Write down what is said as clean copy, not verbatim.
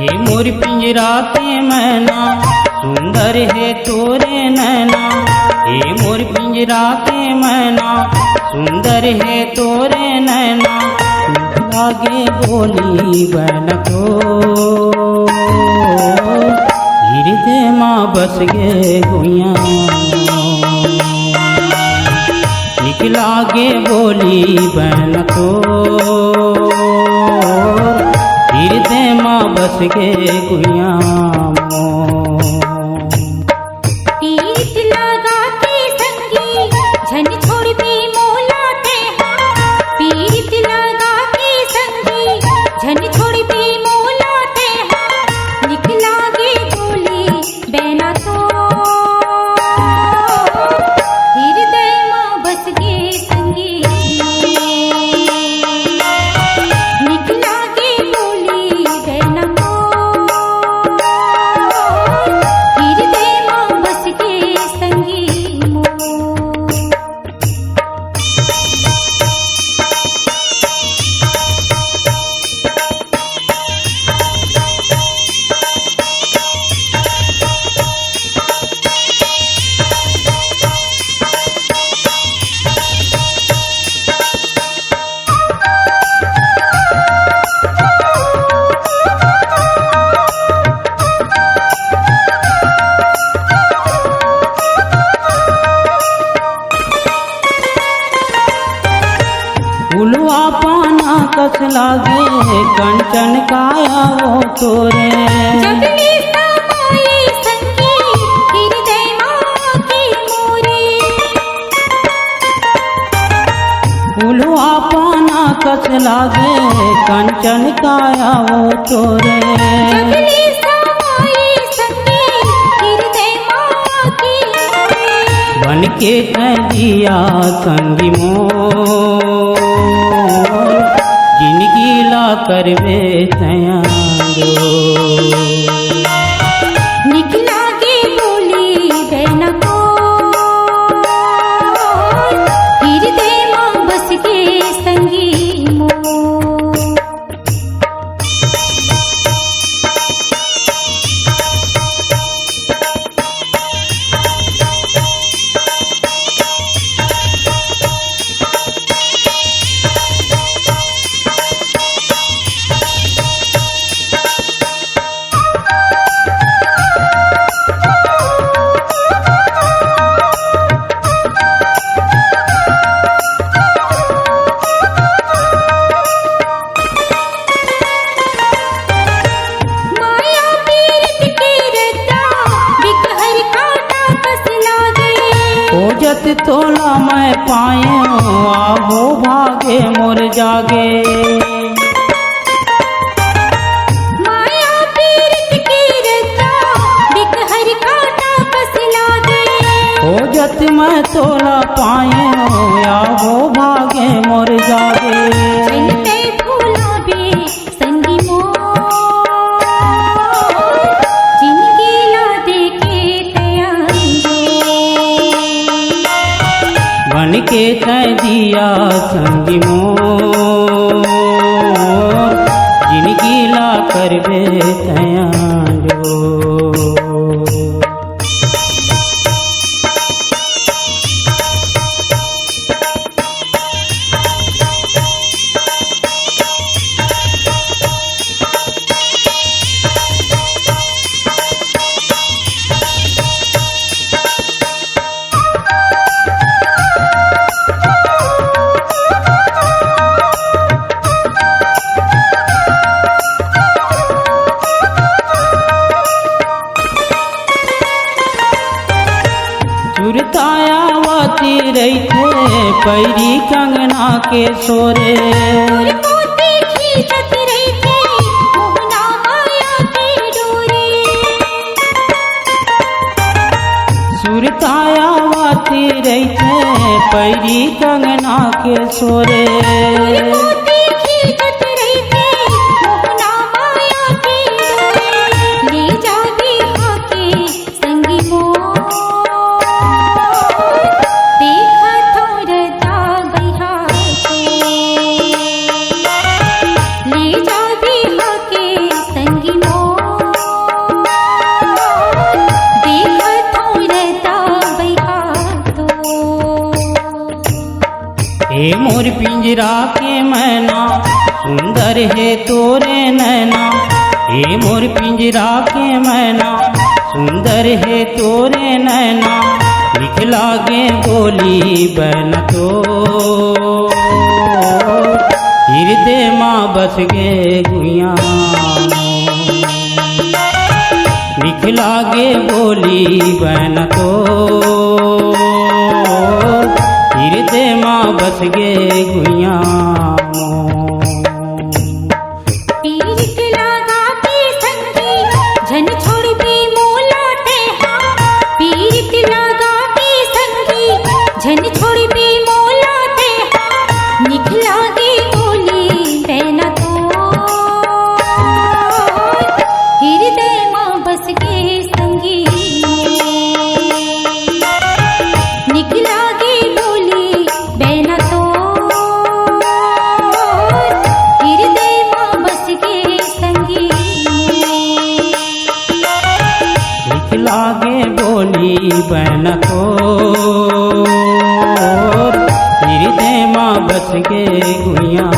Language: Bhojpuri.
हे मोर पिंजरा के मैना सुंदर है तोरे नैना। हे मोर पिंजरा के मैना सुंदर है तोरे नैना। लागे बोली बन को हृदय माँ बस गे गुइया। लागे बोली बन को हृदय माँ बस गे गुइया। पीत लगा के संगी झन छोड़ भी मोला ते। पीत लगा के संगी झन छोड़ भी मोला ते। निकला गे बोली बैना तो हृदय माँ बस गे संगी। निकला गे बोली बैना तो हृदय माँ बस गे संगी मो। फुलवा पाना कस लागे कंचन काया वो तोरे। जगनी समाई संगी हृदय माँ की मोरे। फुलवा पाना कस लागे कंचन काया वो तोरे। जगनी समाई संगी हृदय माँ की मोरे। बन के दिया संगी मोर जिंदगी ला करवे तैयारो। निकला गे बोली बैना को हृदय माँ बस गे संगी मो। खोजत तोला मैं पाए आहो भागे मोर जागे। माया पीरत की रता बिकहर काटा कस लागे। खोजत मैं तोला पाए आहो भागे मोर जागे। चलते फूला बे संगी मोर जिंदगी ला देखे तैयारो। बन के तय दिया संगी मोर जिंदगी ला करवे तैयारो। सुरतायावती रही थे पैरी कंगना के सोरे। मोती खींचत रही थे मोहना माया के डोरे। सुरतायावती रही थे पैरी कंगना के सोरे। मोती खींचत रही थे मोहना माया के डोरे। ले जागे हाके संगी मोर देखा थोरता बैहा को। ले जागे हाके संगी मोर हे मोर पिंजरा के मैना सुंदर है तोरे नैना। हे मोर पिंजरा के मैना सुंदर है तोरे नैना। लिख लागे बोली बन तो हृदय माँ बस गे गुइया। लिख लागे बोली बन तो हृदय माँ बस गे गुइया। पीरित लगा के संगी झन छोड़ भी मोला तेहा। पीरित लगा के संगी झन छोड़ भी मोला तेहा। निकला गे बोली देना तो हृदय माँ बस गे संगी। निकला गे बोली बेना तो हृदय माँ बस गे संगी। लिख लागे बोली बन तो हृदय माँ बस गे गुइया।